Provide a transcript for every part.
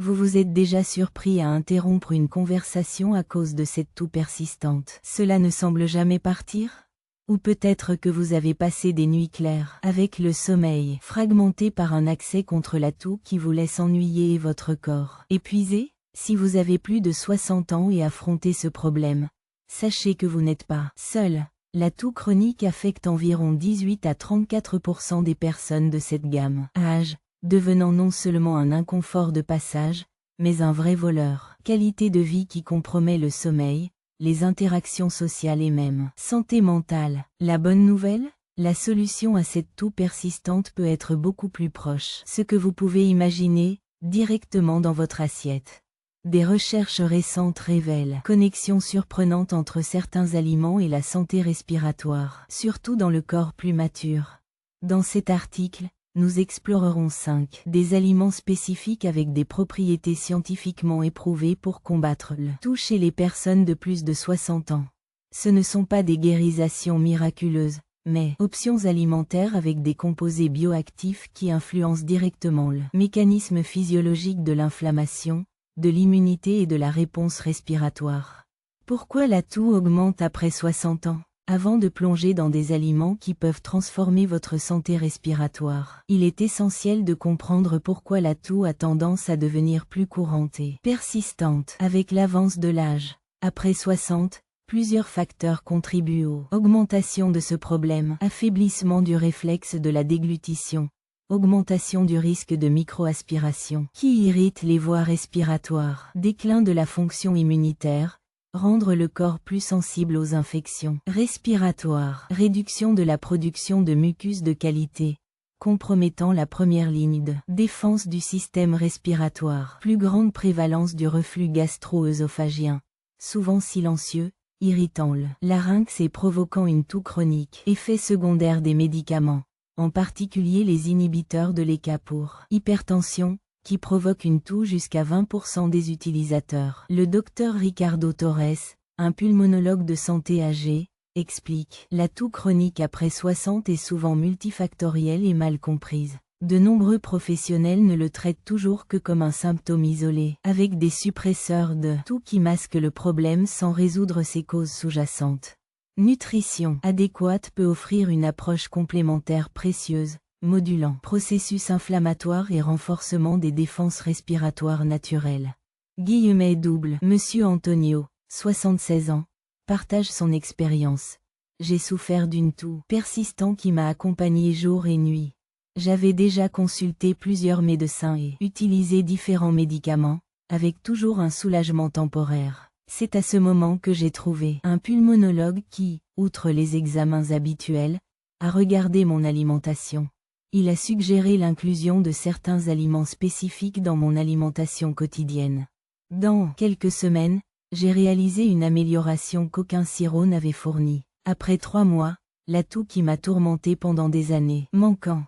Vous vous êtes déjà surpris à interrompre une conversation à cause de cette toux persistante. Cela ne semble jamais partir? Ou peut-être que vous avez passé des nuits claires, avec le sommeil fragmenté par un accès contre la toux qui vous laisse ennuyer et votre corps épuisé? Si vous avez plus de 60 ans et affrontez ce problème, sachez que vous n'êtes pas seul. La toux chronique affecte environ 18 à 34% des personnes de cette gamme d'âge, devenant non seulement un inconfort de passage, mais un vrai voleur. Qualité de vie qui compromet le sommeil, les interactions sociales et même santé mentale. La bonne nouvelle? La solution à cette toux persistante peut être beaucoup plus proche. Ce que vous pouvez imaginer, directement dans votre assiette. Des recherches récentes révèlent connexion surprenante entre certains aliments et la santé respiratoire, surtout dans le corps plus mature. Dans cet article, nous explorerons 5 des aliments spécifiques avec des propriétés scientifiquement éprouvées pour combattre le toux chez les personnes de plus de 60 ans. Ce ne sont pas des guérisations miraculeuses, mais options alimentaires avec des composés bioactifs qui influencent directement le mécanisme physiologique de l'inflammation, de l'immunité et de la réponse respiratoire. Pourquoi la toux augmente après 60 ans? Avant de plonger dans des aliments qui peuvent transformer votre santé respiratoire, il est essentiel de comprendre pourquoi la toux a tendance à devenir plus courante et persistante avec l'avance de l'âge. Après 60, plusieurs facteurs contribuent à l'augmentation de ce problème. Affaiblissement du réflexe de la déglutition. Augmentation du risque de microaspiration qui irrite les voies respiratoires. Déclin de la fonction immunitaire. Rendre le corps plus sensible aux infections respiratoires. Réduction de la production de mucus de qualité, compromettant la première ligne de défense du système respiratoire. Plus grande prévalence du reflux gastro-œsophagien, souvent silencieux, irritant le larynx et provoquant une toux chronique. Effets secondaires des médicaments, en particulier les inhibiteurs de l'ECA pour hypertension, qui provoque une toux jusqu'à 20% des utilisateurs. Le docteur Ricardo Torres, un pulmonologue de santé âgé, explique: la toux chronique après 60 est souvent multifactorielle et mal comprise. De nombreux professionnels ne le traitent toujours que comme un symptôme isolé, avec des suppresseurs de toux qui masquent le problème sans résoudre ses causes sous-jacentes. Nutrition adéquate peut offrir une approche complémentaire précieuse, modulant processus inflammatoire et renforcement des défenses respiratoires naturelles. Monsieur Antonio, 76 ans, partage son expérience. J'ai souffert d'une toux persistante qui m'a accompagné jour et nuit. J'avais déjà consulté plusieurs médecins et utilisé différents médicaments, avec toujours un soulagement temporaire. C'est à ce moment que j'ai trouvé un pulmonologue qui, outre les examens habituels, a regardé mon alimentation. Il a suggéré l'inclusion de certains aliments spécifiques dans mon alimentation quotidienne. Dans quelques semaines, j'ai réalisé une amélioration qu'aucun sirop n'avait fournie. Après 3 mois, la toux qui m'a tourmenté pendant des années manquant.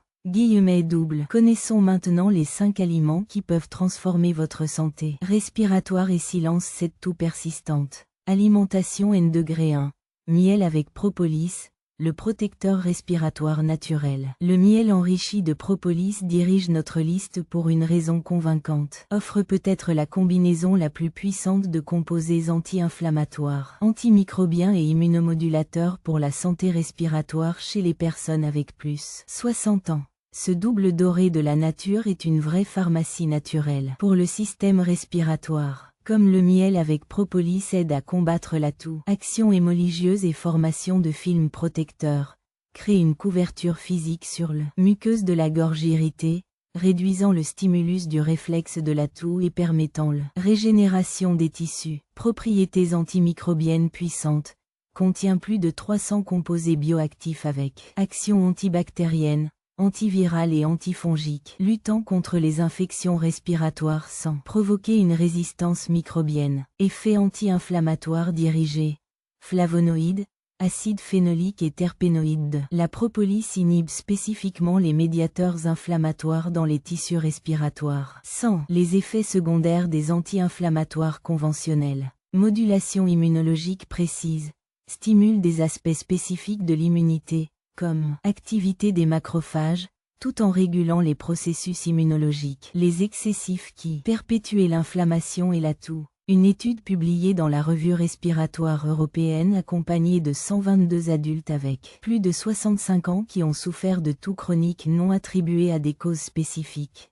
Connaissons maintenant les 5 aliments qui peuvent transformer votre santé respiratoire et silence cette toux persistante. Alimentation N-1. Miel avec propolis, le protecteur respiratoire naturel. Le miel enrichi de propolis dirige notre liste pour une raison convaincante. Offre peut-être la combinaison la plus puissante de composés anti-inflammatoires, antimicrobiens et immunomodulateurs pour la santé respiratoire chez les personnes avec plus 60 ans. Ce double doré de la nature est une vraie pharmacie naturelle pour le système respiratoire. Comme le miel avec propolis aide à combattre la toux, action hémolygeuse et formation de films protecteurs, crée une couverture physique sur le muqueuse de la gorge irritée, réduisant le stimulus du réflexe de la toux et permettant la régénération des tissus. Propriétés antimicrobiennes puissantes, contient plus de 300 composés bioactifs avec action antibactérienne, antivirale et antifongique, luttant contre les infections respiratoires sans provoquer une résistance microbienne. Effet anti-inflammatoire dirigé. Flavonoïdes, acides phénoliques et terpénoïdes. La propolis inhibe spécifiquement les médiateurs inflammatoires dans les tissus respiratoires, sans les effets secondaires des anti-inflammatoires conventionnels. Modulation immunologique précise. Stimule des aspects spécifiques de l'immunité, comme activité des macrophages, tout en régulant les processus immunologiques. Les excessifs qui perpétuent l'inflammation et la toux. Une étude publiée dans la revue respiratoire européenne accompagnée de 122 adultes avec plus de 65 ans qui ont souffert de toux chronique non attribuée à des causes spécifiques.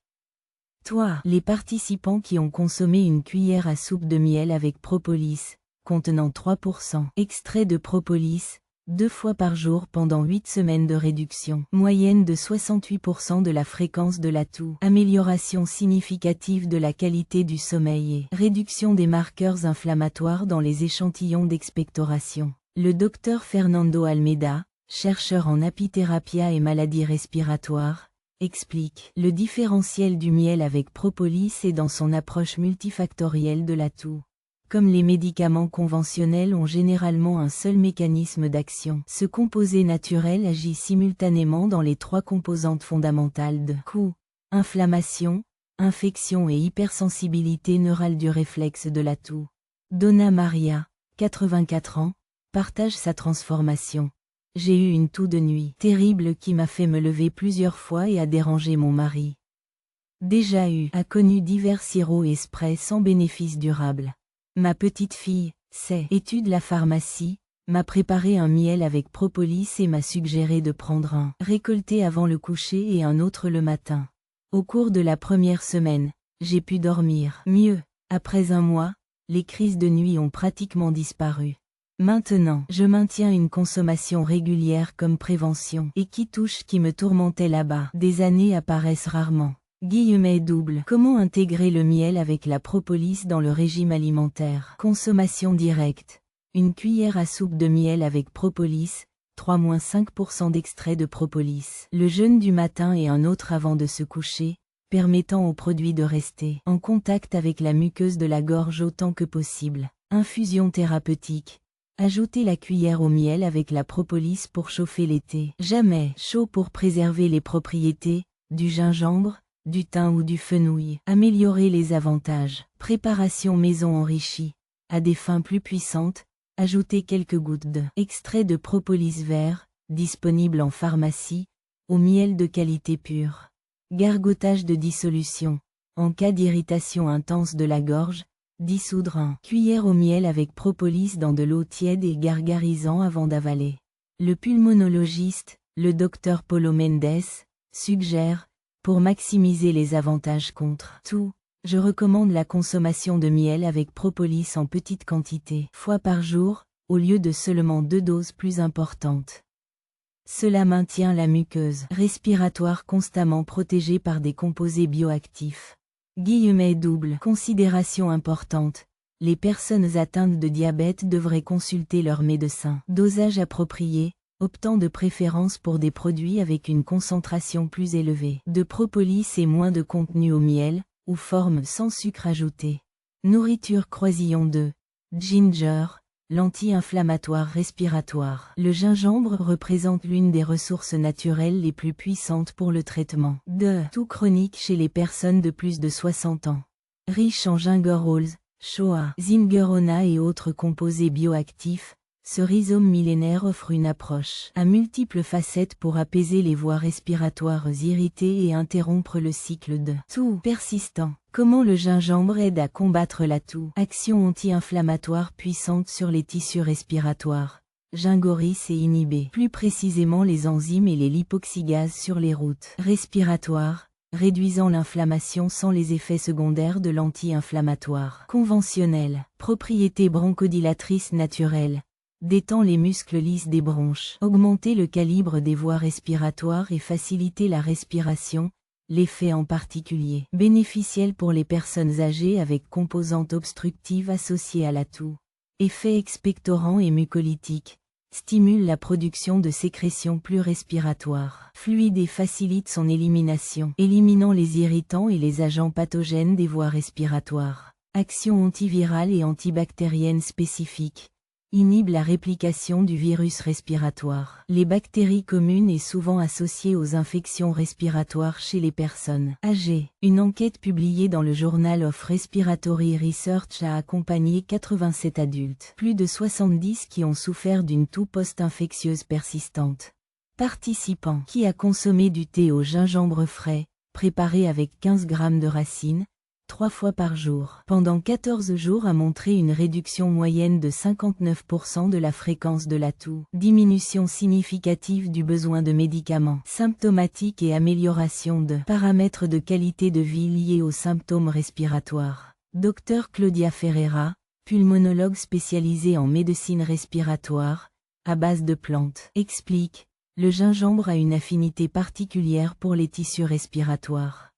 Les participants qui ont consommé une cuillère à soupe de miel avec propolis, contenant 3% extrait de propolis, 2 fois par jour pendant 8 semaines de réduction moyenne de 68% de la fréquence de la toux, amélioration significative de la qualité du sommeil et réduction des marqueurs inflammatoires dans les échantillons d'expectoration. Le docteur Fernando Almeida, chercheur en apithérapia et maladies respiratoires, explique le différentiel du miel avec propolis est dans son approche multifactorielle de la toux. Comme les médicaments conventionnels ont généralement un seul mécanisme d'action, ce composé naturel agit simultanément dans les 3 composantes fondamentales de toux, inflammation, infection et hypersensibilité neurale du réflexe de la toux. Donna Maria, 84 ans, partage sa transformation. J'ai eu une toux de nuit terrible qui m'a fait me lever plusieurs fois et a dérangé mon mari. A connu divers sirops et sprays sans bénéfice durable. Ma petite fille, étude la pharmacie, m'a préparé un miel avec propolis et m'a suggéré de prendre un récolté avant le coucher et un autre le matin. Au cours de la première semaine, j'ai pu dormir mieux. Après un mois, les crises de nuit ont pratiquement disparu. Maintenant, je maintiens une consommation régulière comme prévention et qui me tourmentait là-bas. Des années apparaissent rarement. Comment intégrer le miel avec la propolis dans le régime alimentaire? Consommation directe. Une cuillère à soupe de miel avec propolis, 3-5% d'extrait de propolis. Le jeûne du matin et un autre avant de se coucher, permettant au produit de rester en contact avec la muqueuse de la gorge autant que possible. Infusion thérapeutique. Ajoutez la cuillère au miel avec la propolis pour chauffer l'été. Jamais chaud pour préserver les propriétés du gingembre, du thym ou du fenouil. Améliorer les avantages. Préparation maison enrichie. À des fins plus puissantes, ajoutez quelques gouttes de extrait de propolis vert, disponible en pharmacie, au miel de qualité pure. Gargotage de dissolution. En cas d'irritation intense de la gorge, dissoudre un cuillère au miel avec propolis dans de l'eau tiède et gargarisant avant d'avaler. Le pulmonologiste, le Dr Paulo Mendes, suggère, pour maximiser les avantages contre toux, je recommande la consommation de miel avec propolis en petite quantité, fois par jour, au lieu de seulement 2 doses plus importantes. Cela maintient la muqueuse respiratoire constamment protégée par des composés bioactifs. Considération importante. Les personnes atteintes de diabète devraient consulter leur médecin. Dosage approprié, optant de préférence pour des produits avec une concentration plus élevée de propolis et moins de contenu au miel, ou forme sans sucre ajouté. Nourriture croisillon de ginger, l'anti-inflammatoire respiratoire. Le gingembre représente l'une des ressources naturelles les plus puissantes pour le traitement de toux chronique chez les personnes de plus de 60 ans. Riche en gingerols, shoa, zingerona et autres composés bioactifs, ce rhizome millénaire offre une approche à multiples facettes pour apaiser les voies respiratoires irritées et interrompre le cycle de toux persistant. Comment le gingembre aide à combattre la toux? Action anti-inflammatoire puissante sur les tissus respiratoires. Gingoris et inhiber plus précisément les enzymes et les lipoxygases sur les routes respiratoires, réduisant l'inflammation sans les effets secondaires de l'anti-inflammatoire conventionnel. Propriétés bronchodilatrices naturelles. Détend les muscles lisses des bronches. Augmenter le calibre des voies respiratoires et faciliter la respiration. L'effet en particulier bénéficiel pour les personnes âgées avec composantes obstructives associées à la toux. Effet expectorant et mucolytique. Stimule la production de sécrétions plus respiratoires. Fluide et facilite son élimination, éliminant les irritants et les agents pathogènes des voies respiratoires. Action antivirale et antibactérienne spécifique. Inhibe la réplication du virus respiratoire. Les bactéries communes et souvent associées aux infections respiratoires chez les personnes âgées. Une enquête publiée dans le Journal of Respiratory Research a accompagné 87 adultes, plus de 70 qui ont souffert d'une toux post-infectieuse persistante. Participant qui a consommé du thé au gingembre frais, préparé avec 15 g de racines, 3 fois par jour, pendant 14 jours a montré une réduction moyenne de 59% de la fréquence de la toux, diminution significative du besoin de médicaments symptomatiques et amélioration de paramètres de qualité de vie liés aux symptômes respiratoires. Dr Claudia Ferreira, pulmonologue spécialisée en médecine respiratoire, à base de plantes, explique: le gingembre a une affinité particulière pour les tissus respiratoires.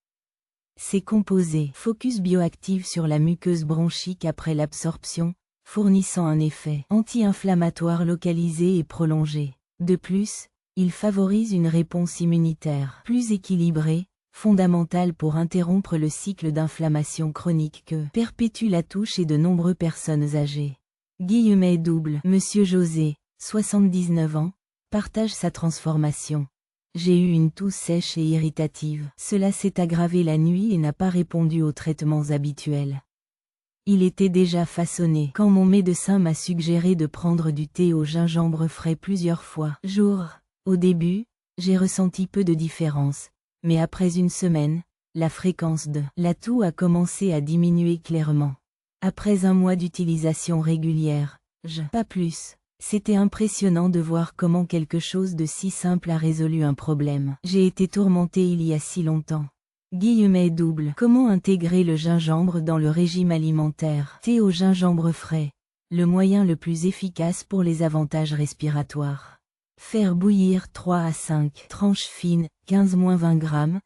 Ses composés focus bioactifs sur la muqueuse bronchique après l'absorption, fournissant un effet anti-inflammatoire localisé et prolongé. De plus, il favorise une réponse immunitaire plus équilibrée, fondamentale pour interrompre le cycle d'inflammation chronique que perpétue la toux chez de nombreuses personnes âgées. Monsieur José, 79 ans, partage sa transformation. J'ai eu une toux sèche et irritative. Cela s'est aggravé la nuit et n'a pas répondu aux traitements habituels. Il était déjà façonné quand mon médecin m'a suggéré de prendre du thé au gingembre frais plusieurs fois jour. Au début, j'ai ressenti peu de différence, mais après une semaine, la fréquence de la toux a commencé à diminuer clairement. Après un mois d'utilisation régulière, pas plus. C'était impressionnant de voir comment quelque chose de si simple a résolu un problème. J'ai été tourmentée il y a si longtemps. Comment intégrer le gingembre dans le régime alimentaire? Thé au gingembre frais. Le moyen le plus efficace pour les avantages respiratoires. Faire bouillir 3 à 5 tranches fines, 15-20 g,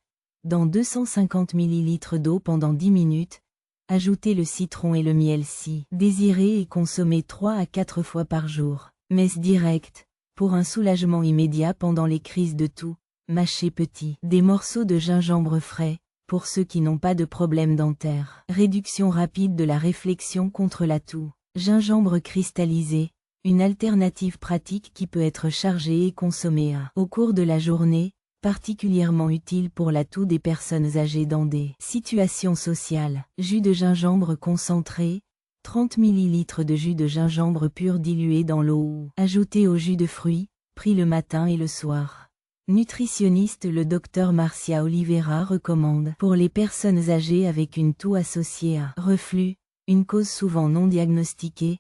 dans 250 ml d'eau pendant 10 minutes. Ajoutez le citron et le miel si désiré et consommez 3 à 4 fois par jour. Messe directe. Pour un soulagement immédiat pendant les crises de toux, mâchez petit. Des morceaux de gingembre frais, pour ceux qui n'ont pas de problème dentaire. Réduction rapide de la réflexion contre la toux. Gingembre cristallisé, une alternative pratique qui peut être chargée et consommée au cours de la journée, particulièrement utile pour la toux des personnes âgées dans des situations sociales. Jus de gingembre concentré, 30 ml de jus de gingembre pur dilué dans l'eau ou ajouté au jus de fruits, pris le matin et le soir. Nutritionniste le Dr Marcia Oliveira recommande pour les personnes âgées avec une toux associée à reflux, une cause souvent non diagnostiquée,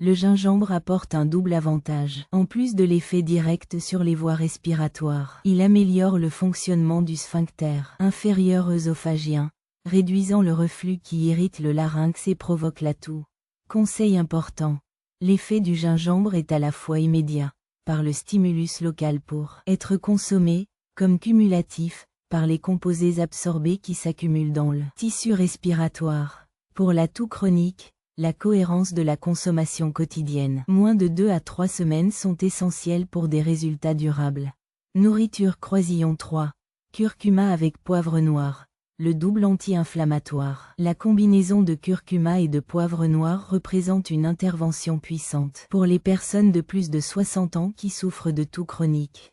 le gingembre apporte un double avantage. En plus de l'effet direct sur les voies respiratoires, il améliore le fonctionnement du sphincter inférieur œsophagien, réduisant le reflux qui irrite le larynx et provoque la toux. Conseil important. L'effet du gingembre est à la fois immédiat, par le stimulus local pour être consommé, comme cumulatif, par les composés absorbés qui s'accumulent dans le tissu respiratoire. Pour la toux chronique, la cohérence de la consommation quotidienne. Moins de 2 à 3 semaines sont essentielles pour des résultats durables. Nourriture Croisillon 3. Curcuma avec poivre noir. Le double anti-inflammatoire. La combinaison de curcuma et de poivre noir représente une intervention puissante pour les personnes de plus de 60 ans qui souffrent de toux chronique.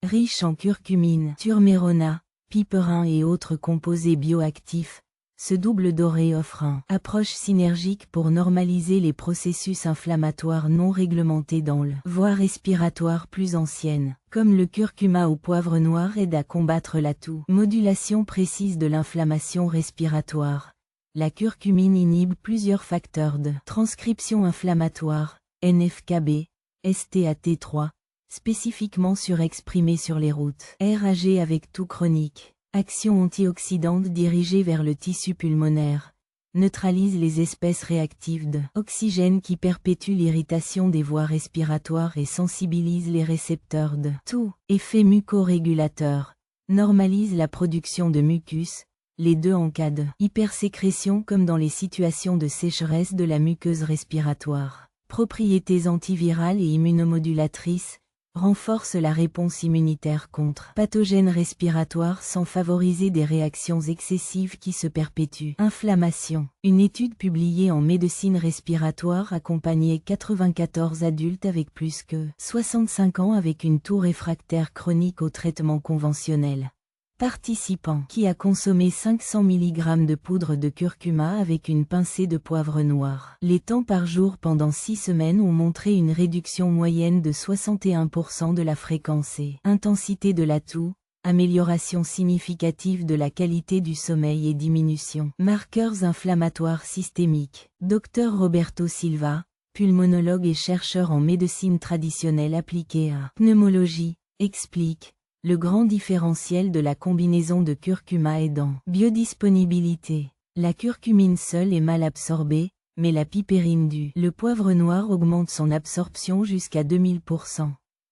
Riche en curcumine, turmérona, piperin et autres composés bioactifs, ce double doré offre une approche synergique pour normaliser les processus inflammatoires non réglementés dans le voie respiratoire plus ancienne, comme le curcuma au poivre noir aide à combattre la toux. Modulation précise de l'inflammation respiratoire. La curcumine inhibe plusieurs facteurs de transcription inflammatoire, NF-κB, STAT3, spécifiquement surexprimés sur les routes RAG avec toux chronique. Action antioxydante dirigée vers le tissu pulmonaire, neutralise les espèces réactives d'oxygène qui perpétuent l'irritation des voies respiratoires et sensibilise les récepteurs de toux. Effet mucorégulateur, normalise la production de mucus, les deux en cas de hypersécrétion comme dans les situations de sécheresse de la muqueuse respiratoire. Propriétés antivirales et immunomodulatrices, renforce la réponse immunitaire contre pathogènes respiratoires sans favoriser des réactions excessives qui se perpétuent. Inflammation. Une étude publiée en médecine respiratoire accompagnait 94 adultes avec plus que 65 ans avec une toux réfractaire chronique au traitement conventionnel. Participant qui a consommé 500 mg de poudre de curcuma avec une pincée de poivre noir. Les temps par jour pendant 6 semaines ont montré une réduction moyenne de 61% de la fréquence et intensité de la toux, amélioration significative de la qualité du sommeil et diminution. Marqueurs inflammatoires systémiques. Dr Roberto Silva, pulmonologue et chercheur en médecine traditionnelle appliquée à pneumologie, explique le grand différentiel de la combinaison de curcuma est dans biodisponibilité. La curcumine seule est mal absorbée, mais la pipérine le poivre noir augmente son absorption jusqu'à 2000%.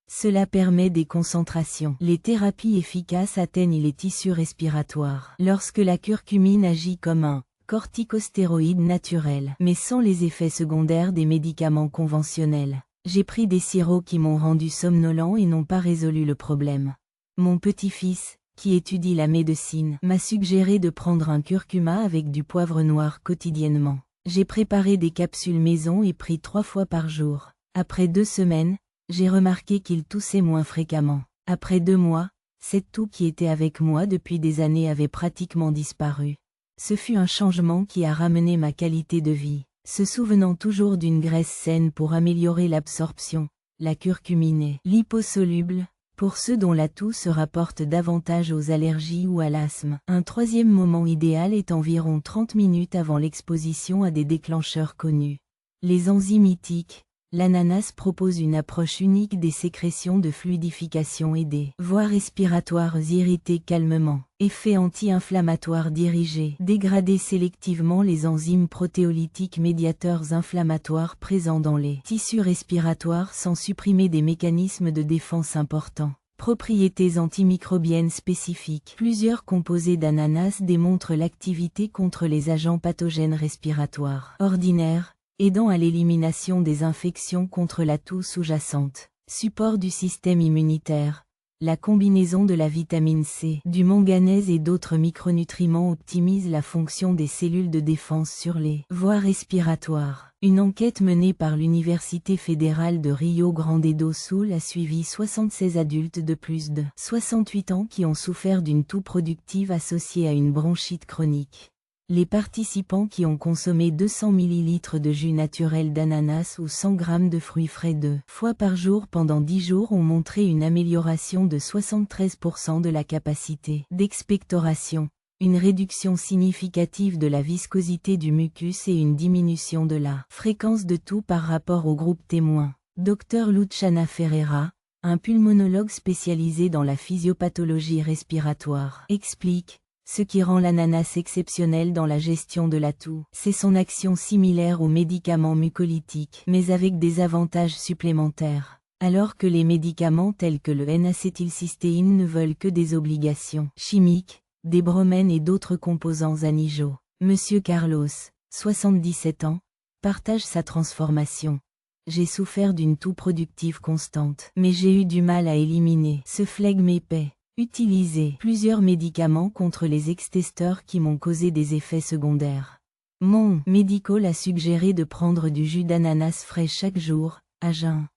Cela permet des concentrations. Les thérapies efficaces atteignent les tissus respiratoires. Lorsque la curcumine agit comme un corticostéroïde naturel, mais sans les effets secondaires des médicaments conventionnels. J'ai pris des sirops qui m'ont rendu somnolent et n'ont pas résolu le problème. Mon petit-fils, qui étudie la médecine, m'a suggéré de prendre un curcuma avec du poivre noir quotidiennement. J'ai préparé des capsules maison et pris 3 fois par jour. Après 2 semaines, j'ai remarqué qu'il toussait moins fréquemment. Après 2 mois, cette toux qui était avec moi depuis des années avait pratiquement disparu. Ce fut un changement qui a ramené ma qualité de vie. Se souvenant toujours d'une graisse saine pour améliorer l'absorption, la curcumine est liposoluble, pour ceux dont la toux se rapporte davantage aux allergies ou à l'asthme. Un troisième moment idéal est environ 30 minutes avant l'exposition à des déclencheurs connus. Les enzymétiques. L'ananas propose une approche unique des sécrétions de fluidification et des voies respiratoires irritées calmement. Effet anti-inflammatoire dirigé. Dégrader sélectivement les enzymes protéolytiques médiateurs inflammatoires présents dans les tissus respiratoires sans supprimer des mécanismes de défense importants. Propriétés antimicrobiennes spécifiques. Plusieurs composés d'ananas démontrent l'activité contre les agents pathogènes respiratoires ordinaires, aidant à l'élimination des infections contre la toux sous-jacente. Support du système immunitaire. La combinaison de la vitamine C, du manganèse et d'autres micronutriments optimise la fonction des cellules de défense sur les voies respiratoires. Une enquête menée par l'Université fédérale de Rio Grande do Sul a suivi 76 adultes de plus de 68 ans qui ont souffert d'une toux productive associée à une bronchite chronique. Les participants qui ont consommé 200 ml de jus naturel d'ananas ou 100 g de fruits frais 2 fois par jour pendant 10 jours ont montré une amélioration de 73% de la capacité d'expectoration, une réduction significative de la viscosité du mucus et une diminution de la fréquence de toux par rapport au groupe témoin. Dr Luciana Ferreira, un pulmonologue spécialisé dans la physiopathologie respiratoire, explique: ce qui rend l'ananas exceptionnel dans la gestion de la toux, c'est son action similaire aux médicaments mucolytiques, mais avec des avantages supplémentaires. Alors que les médicaments tels que le N-acétylcystéine ne veulent que des obligations chimiques, des bromènes et d'autres composants anigeaux. Monsieur Carlos, 77 ans, partage sa transformation. J'ai souffert d'une toux productive constante, mais j'ai eu du mal à éliminer ce flegme épais. Utilisé plusieurs médicaments contre les extesteurs qui m'ont causé des effets secondaires. Mon médical a suggéré de prendre du jus d'ananas frais chaque jour, à jeun.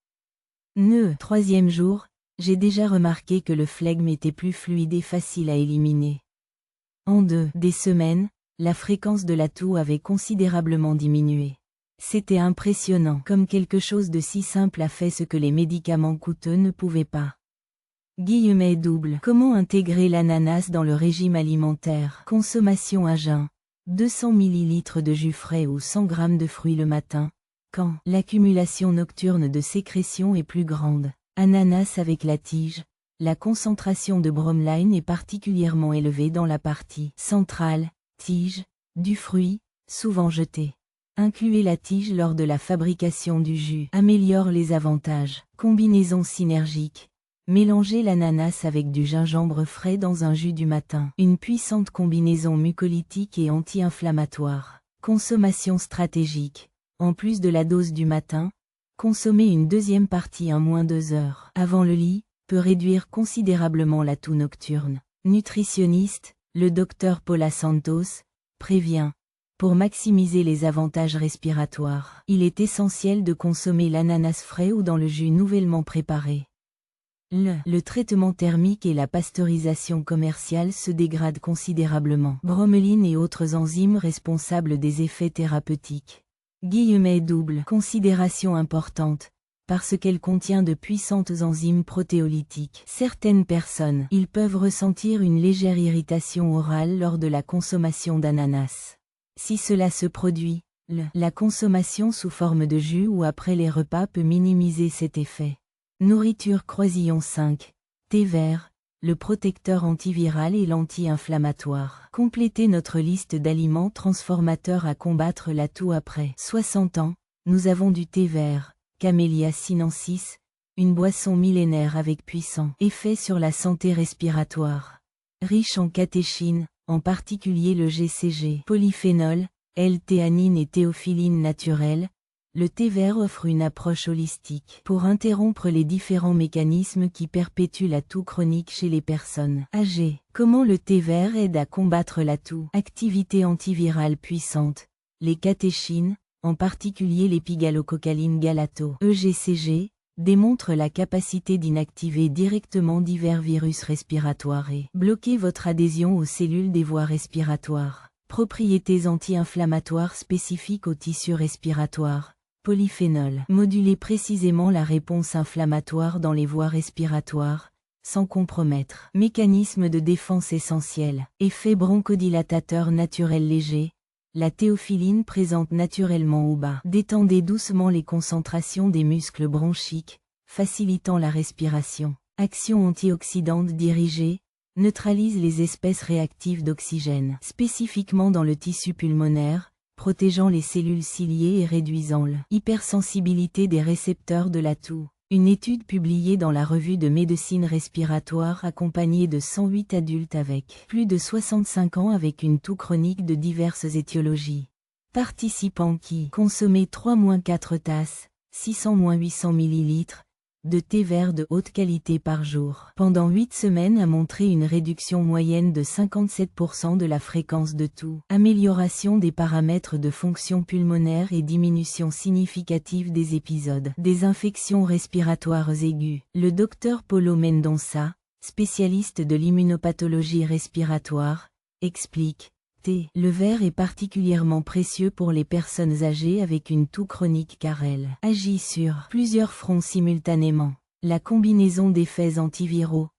Le 3e jour, j'ai déjà remarqué que le flegme était plus fluide et facile à éliminer. En des semaines, la fréquence de la toux avait considérablement diminué. C'était impressionnant comme quelque chose de si simple a fait ce que les médicaments coûteux ne pouvaient pas. Double. Comment intégrer l'ananas dans le régime alimentaire? Consommation à jeun. 200 ml de jus frais ou 100 g de fruits le matin, quand l'accumulation nocturne de sécrétion est plus grande. Ananas avec la tige. La concentration de bromelain est particulièrement élevée dans la partie centrale, tige, du fruit, souvent jeté. Incluez la tige lors de la fabrication du jus. Améliore les avantages. Combinaison synergique. Mélangez l'ananas avec du gingembre frais dans un jus du matin. Une puissante combinaison mucolytique et anti-inflammatoire. Consommation stratégique. En plus de la dose du matin, consommer une deuxième partie 1-2 heures avant le lit peut réduire considérablement la toux nocturne. Nutritionniste, le Dr Paula Santos, prévient. Pour maximiser les avantages respiratoires, il est essentiel de consommer l'ananas frais ou dans le jus nouvellement préparé. Le traitement thermique et la pasteurisation commerciale se dégradent considérablement. Bromeline et autres enzymes responsables des effets thérapeutiques. Double considération importante, parce qu'elle contient de puissantes enzymes protéolytiques. Certaines personnes, ils peuvent ressentir une légère irritation orale lors de la consommation d'ananas. Si cela se produit, la consommation sous forme de jus ou après les repas peut minimiser cet effet. Nourriture Croisillon 5. Thé vert, le protecteur antiviral et l'anti-inflammatoire. Complétez notre liste d'aliments transformateurs à combattre la toux après 60 ans. Nous avons du thé vert, Camellia sinensis, une boisson millénaire avec puissant effet sur la santé respiratoire. Riche en catéchines, en particulier le GCG, polyphénol, L-théanine et théophyline naturelle, le thé vert offre une approche holistique pour interrompre les différents mécanismes qui perpétuent la toux chronique chez les personnes âgées. Comment le thé vert aide à combattre la toux? Activité antivirale puissante. Les catéchines, en particulier l'épigallococcaline galato, EGCG, démontrent la capacité d'inactiver directement divers virus respiratoires et bloquer votre adhésion aux cellules des voies respiratoires. Propriétés anti-inflammatoires spécifiques au tissu respiratoire. Polyphénol. Moduler précisément la réponse inflammatoire dans les voies respiratoires, sans compromettre. Mécanisme de défense essentiel. Effet bronchodilatateur naturel léger. La théophyline présente naturellement au bas. Détendez doucement les concentrations des muscles bronchiques, facilitant la respiration. Action antioxydante dirigée. Neutralise les espèces réactives d'oxygène, spécifiquement dans le tissu pulmonaire, protégeant les cellules ciliées et réduisant l'hypersensibilité des récepteurs de la toux. Une étude publiée dans la revue de médecine respiratoire accompagnée de 108 adultes avec plus de 65 ans avec une toux chronique de diverses étiologies. Participants qui consommaient 3-4 tasses, 600-800 ml, de thé vert de haute qualité par jour. Pendant 8 semaines a montré une réduction moyenne de 57% de la fréquence de toux, amélioration des paramètres de fonction pulmonaire et diminution significative des épisodes des infections respiratoires aiguës. Le docteur Paulo Mendonça, spécialiste de l'immunopathologie respiratoire, explique: le vert est particulièrement précieux pour les personnes âgées avec une toux chronique car elle agit sur plusieurs fronts simultanément. La combinaison d'effets antiviraux,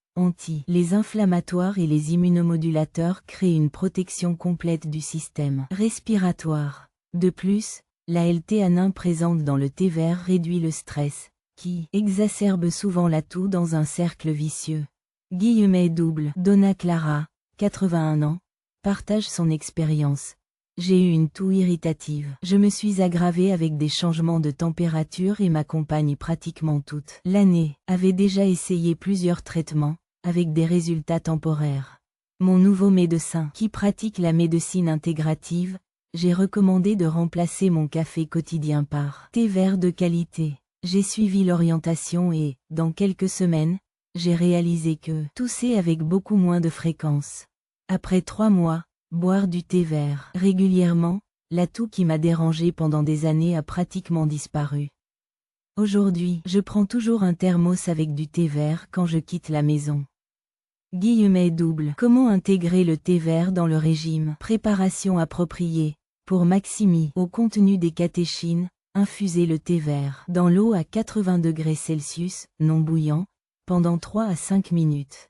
les inflammatoires et les immunomodulateurs crée une protection complète du système respiratoire. De plus, la L-théanine présente dans le thé vert réduit le stress, qui exacerbe souvent la toux dans un cercle vicieux. Double. Donna Clara, 81 ans, partage son expérience. J'ai eu une toux irritative. Je me suis aggravée avec des changements de température et ma compagne pratiquement toute l'année avait déjà essayé plusieurs traitements, avec des résultats temporaires. Mon nouveau médecin, qui pratique la médecine intégrative, j'ai recommandé de remplacer mon café quotidien par thé vert de qualité. J'ai suivi l'orientation et, dans quelques semaines, j'ai réalisé que tousser avec beaucoup moins de fréquence. Après 3 mois, boire du thé vert régulièrement, la toux qui m'a dérangée pendant des années a pratiquement disparu. Aujourd'hui, je prends toujours un thermos avec du thé vert quand je quitte la maison. Double. Comment intégrer le thé vert dans le régime? Préparation appropriée. Pour Maximi, au contenu des catéchines, infusez le thé vert dans l'eau à 80 degrés Celsius, non bouillant, pendant 3 à 5 minutes.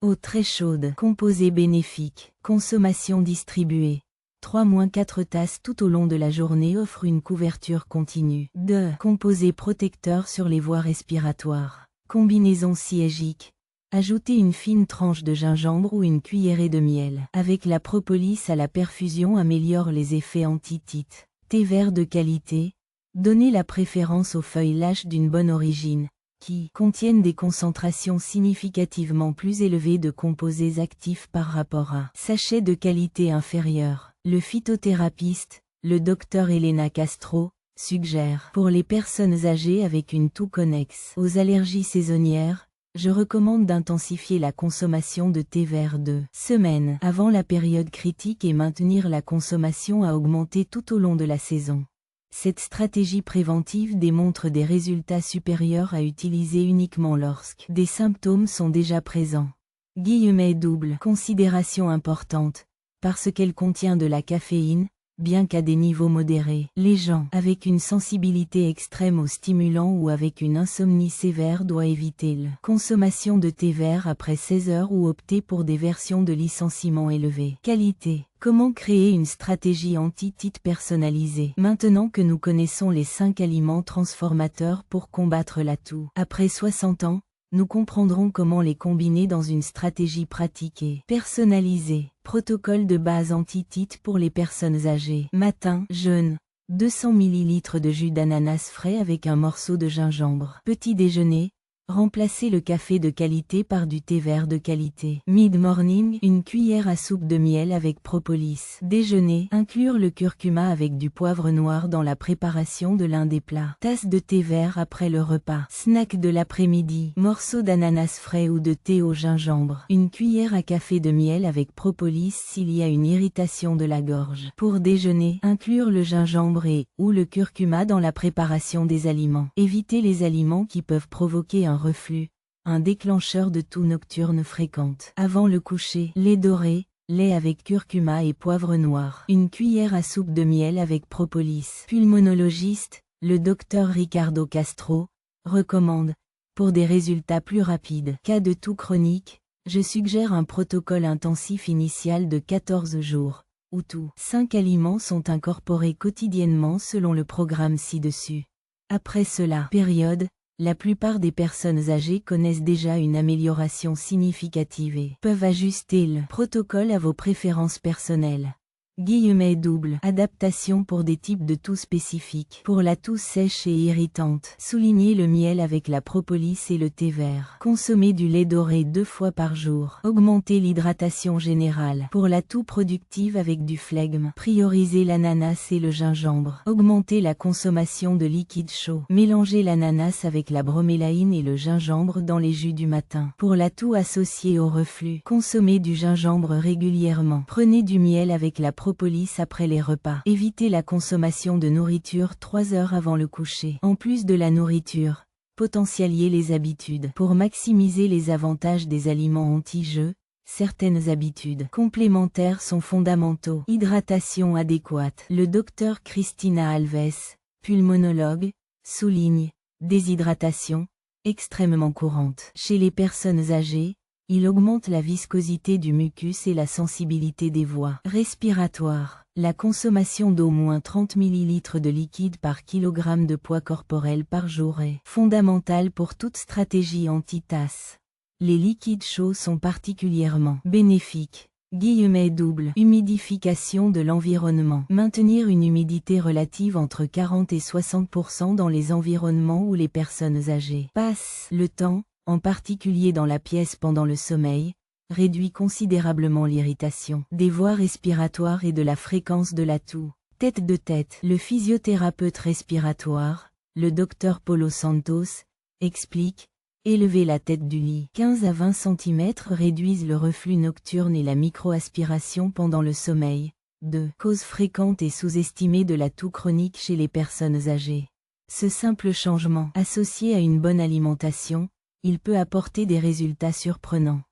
Eau très chaude, composé bénéfique, consommation distribuée. 3-4 tasses tout au long de la journée offre une couverture continue de composés protecteurs sur les voies respiratoires. Combinaison siégique. Ajoutez une fine tranche de gingembre ou une cuillerée de miel. Avec la propolis à la perfusion améliore les effets anti-tites. Thé vert de qualité. Donnez la préférence aux feuilles lâches d'une bonne origine, qui contiennent des concentrations significativement plus élevées de composés actifs par rapport à sachets de qualité inférieure. Le phytothérapeute, le docteur Elena Castro, suggère pour les personnes âgées avec une toux connexe aux allergies saisonnières, je recommande d'intensifier la consommation de thé vert 2 semaines avant la période critique et maintenir la consommation à augmenter tout au long de la saison. Cette stratégie préventive démontre des résultats supérieurs à utiliser uniquement lorsque des symptômes sont déjà présents. Double considération importante, parce qu'elle contient de la caféine, bien qu'à des niveaux modérés. Les gens avec une sensibilité extrême aux stimulants ou avec une insomnie sévère doivent éviter la consommation de thé vert après 16 heures ou opter pour des versions de licenciement élevé. Qualité. Comment créer une stratégie anti-titre personnalisée? Maintenant que nous connaissons les 5 aliments transformateurs pour combattre la toux, après 60 ans, nous comprendrons comment les combiner dans une stratégie pratique et personnalisée. Protocole de base anti-titre pour les personnes âgées. Matin, jeûne. 200 ml de jus d'ananas frais avec un morceau de gingembre. Petit déjeuner. Remplacez le café de qualité par du thé vert de qualité. Mid-morning, une cuillère à soupe de miel avec propolis. Déjeuner, inclure le curcuma avec du poivre noir dans la préparation de l'un des plats. Tasse de thé vert après le repas. Snack de l'après-midi, morceau d'ananas frais ou de thé au gingembre. Une cuillère à café de miel avec propolis s'il y a une irritation de la gorge. Pour déjeuner, inclure le gingembre ou le curcuma dans la préparation des aliments. Évitez les aliments qui peuvent provoquer un reflux, un déclencheur de toux nocturne fréquente. Avant le coucher, lait doré, lait avec curcuma et poivre noir. Une cuillère à soupe de miel avec propolis. Pulmonologiste, le docteur Ricardo Castro, recommande, pour des résultats plus rapides. Cas de toux chronique, je suggère un protocole intensif initial de 14 jours, où tous 5 aliments sont incorporés quotidiennement selon le programme ci-dessus. Après cela, période, la plupart des personnes âgées connaissent déjà une amélioration significative et peuvent ajuster le protocole à vos préférences personnelles. Double adaptation pour des types de toux spécifiques. Pour la toux sèche et irritante, soulignez le miel avec la propolis et le thé vert. Consommez du lait doré 2 fois par jour. Augmentez l'hydratation générale. Pour la toux productive avec du flegme, priorisez l'ananas et le gingembre. Augmentez la consommation de liquide chaud. Mélangez l'ananas avec la bromélaïne et le gingembre dans les jus du matin. Pour la toux associée au reflux, consommez du gingembre régulièrement. Prenez du miel avec la propolis après les repas. Évitez la consommation de nourriture 3 heures avant le coucher. En plus de la nourriture, potentialiez les habitudes. Pour maximiser les avantages des aliments anti-jeu, certaines habitudes complémentaires sont fondamentaux. Hydratation adéquate. Le docteur Cristina Alves, pulmonologue, souligne, déshydratation, extrêmement courante. Chez les personnes âgées, il augmente la viscosité du mucus et la sensibilité des voies respiratoires. La consommation d'au moins 30 ml de liquide par kilogramme de poids corporel par jour est fondamentale pour toute stratégie anti-tasse. Les liquides chauds sont particulièrement bénéfiques. Double humidification de l'environnement. Maintenir une humidité relative entre 40 et 60% dans les environnements où les personnes âgées passent le temps, en particulier dans la pièce pendant le sommeil, réduit considérablement l'irritation des voies respiratoires et de la fréquence de la toux. Tête de tête. Le physiothérapeute respiratoire, le Dr Paulo Santos, explique, élever la tête du lit 15 à 20 cm réduisent le reflux nocturne et la micro-aspiration pendant le sommeil. 2. Cause fréquente et sous-estimée de la toux chronique chez les personnes âgées. Ce simple changement, associé à une bonne alimentation, il peut apporter des résultats surprenants.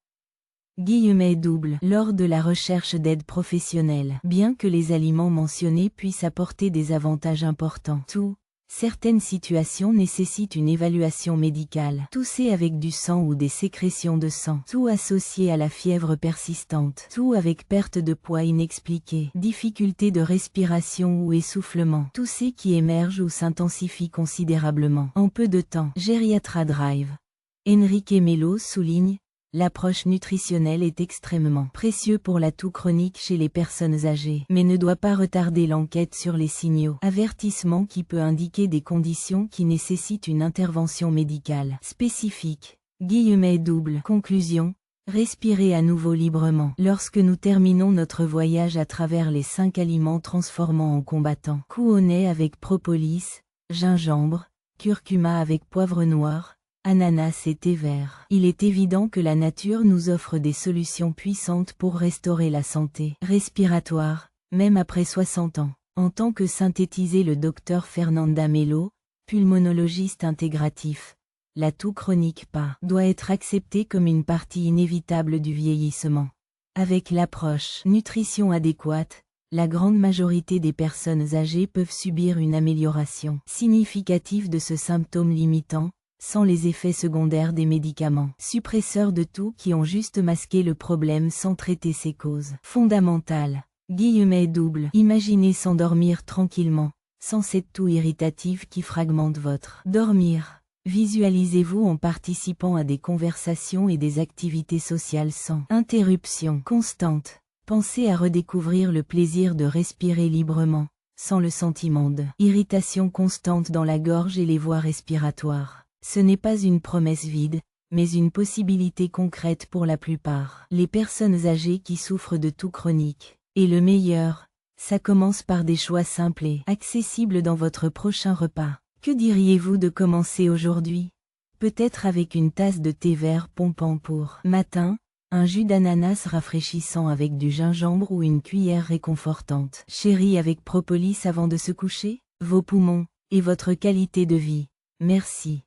Double lors de la recherche d'aide professionnelle. Bien que les aliments mentionnés puissent apporter des avantages importants, certaines situations nécessitent une évaluation médicale. Tousser avec du sang ou des sécrétions de sang. Toux associé à la fièvre persistante. Toux avec perte de poids inexpliquée. Difficulté de respiration ou essoufflement. Toussée qui émerge ou s'intensifie considérablement. En peu de temps. Gériatra Drive. Enrique Melo souligne, l'approche nutritionnelle est extrêmement précieuse pour la toux chronique chez les personnes âgées, mais ne doit pas retarder l'enquête sur les signaux. Avertissement qui peut indiquer des conditions qui nécessitent une intervention médicale spécifique. Double conclusion. Respirez à nouveau librement. Lorsque nous terminons notre voyage à travers les 5 aliments transformants en combattants. Couonnet avec propolis, gingembre, curcuma avec poivre noir, ananas et thé vert. Il est évident que la nature nous offre des solutions puissantes pour restaurer la santé respiratoire, même après 60 ans. En tant que synthétisé le docteur Fernanda Mello, pulmonologiste intégratif, la toux chronique doit être acceptée comme une partie inévitable du vieillissement. Avec l'approche nutrition adéquate, la grande majorité des personnes âgées peuvent subir une amélioration significative de ce symptôme limitant, sans les effets secondaires des médicaments suppresseurs de toux qui ont juste masqué le problème sans traiter ses causes fondamentales. Double. Imaginez s'endormir tranquillement, sans cette toux irritative qui fragmente votre dormir. Visualisez-vous en participant à des conversations et des activités sociales sans interruption constante. Pensez à redécouvrir le plaisir de respirer librement, sans le sentiment de irritation constante dans la gorge et les voies respiratoires. Ce n'est pas une promesse vide, mais une possibilité concrète pour la plupart. Les personnes âgées qui souffrent de toux chronique. Et le meilleur, ça commence par des choix simples et accessibles dans votre prochain repas. Que diriez-vous de commencer aujourd'hui? Peut-être avec une tasse de thé vert pompant pour matin, un jus d'ananas rafraîchissant avec du gingembre ou une cuillère réconfortante sherry avec propolis avant de se coucher? Vos poumons, et votre qualité de vie. Merci.